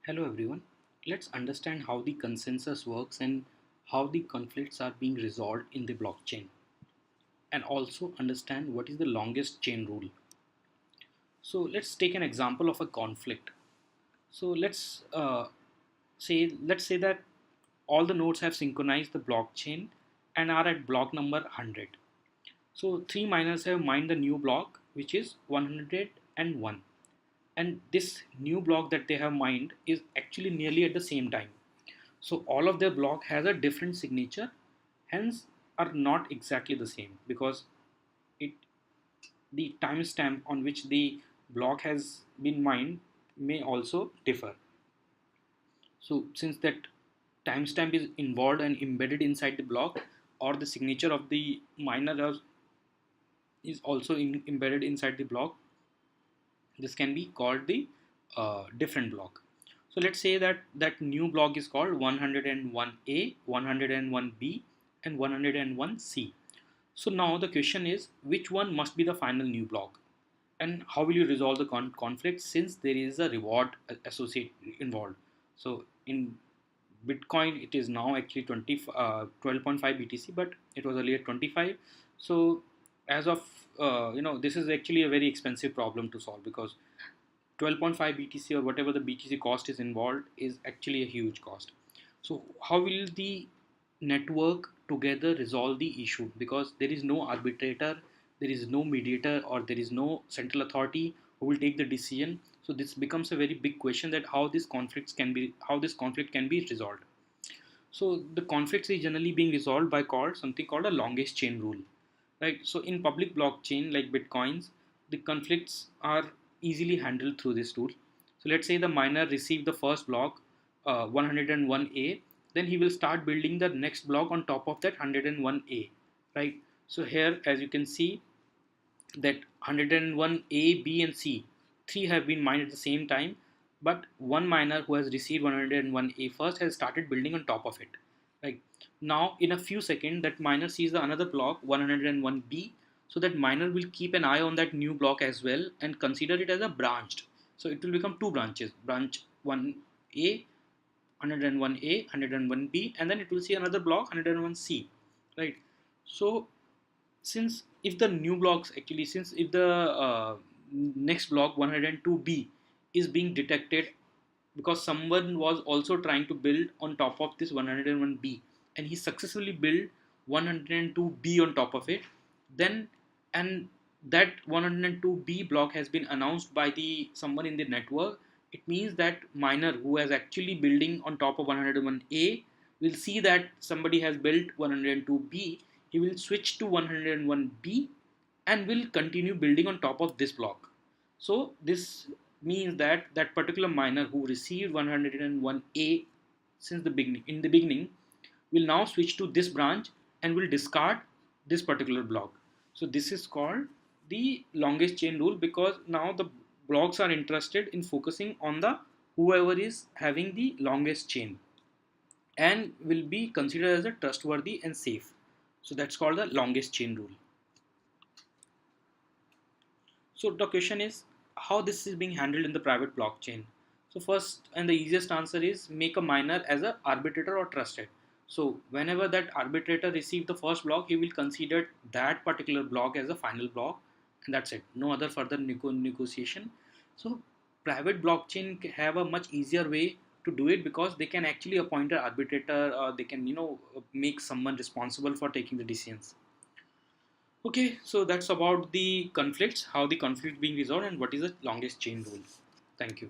Hello everyone. Let's understand how the consensus works and how the conflicts are being resolved in the blockchain, and also understand what is the longest chain rule. So let's take an example of a conflict. So let's say that all the nodes have synchronized the blockchain and are at block number 100. So three miners have mined the new block which is 101, and this new block that they have mined is actually nearly at the same time. So all of their block has a different signature, hence are not exactly the same because it the timestamp on which the block has been mined may also differ. So since that timestamp is involved and embedded inside the block, or the signature of the miner is also embedded inside the block, this can be called the different block. So let's say that that new block is called 101A, 101B, and 101C. So now the question is, which one must be the final new block, and how will you resolve the conflict since there is a reward associate involved. So in Bitcoin it is now actually 12.5 BTC, but it was earlier 25. So as of this is actually a very expensive problem to solve because 12.5 BTC or whatever the BTC cost is involved is actually a huge cost. So how will the network together resolve the issue, because there is no arbitrator, there is no mediator, or there is no central authority who will take the decision. So this becomes a very big question, that how this conflict can be resolved. So the conflicts is generally being resolved by called something called a longest chain rule, right? So in public blockchain like Bitcoins, the conflicts are easily handled through this tool. So let's say the miner received the first block, 101A, then he will start building the next block on top of that 101A, right? So here, as you can see, that 101A, B, and C, three have been mined at the same time, but one miner who has received 101A first has started building on top of it. Right now, in a few seconds, that miner sees the another block 101B, so that miner will keep an eye on that new block as well and consider it as a branched. So it will become two branches: branch 1A, 101A, 101B, and then it will see another block 101C, right? So since if the new blocks actually since if the next block 102B is being detected, because someone was also trying to build on top of this 101B and he successfully built 102B on top of it, then and that 102B block has been announced by the someone in the network, it means that miner who is actually building on top of 101A will see that somebody has built 102B, he will switch to 101B and will continue building on top of this block. So this means that that particular miner who received 101A since the beginning in the beginning will now switch to this branch and will discard this particular block. So this is called the longest chain rule, because now the blocks are interested in focusing on the whoever is having the longest chain and will be considered as a trustworthy and safe. So that's called the longest chain rule. So the question is how this is being handled in the private blockchain. So first and the easiest answer is make a miner as a arbitrator or trusted. So whenever that arbitrator receives the first block, he will consider that particular block as a final block, and that's it. No other further negotiation. So private blockchain have a much easier way to do it because they can actually appoint an arbitrator, or they can make someone responsible for taking the decisions. Okay, so that's about the conflicts, how the conflict being resolved, and what is the longest chain rule. Thank you.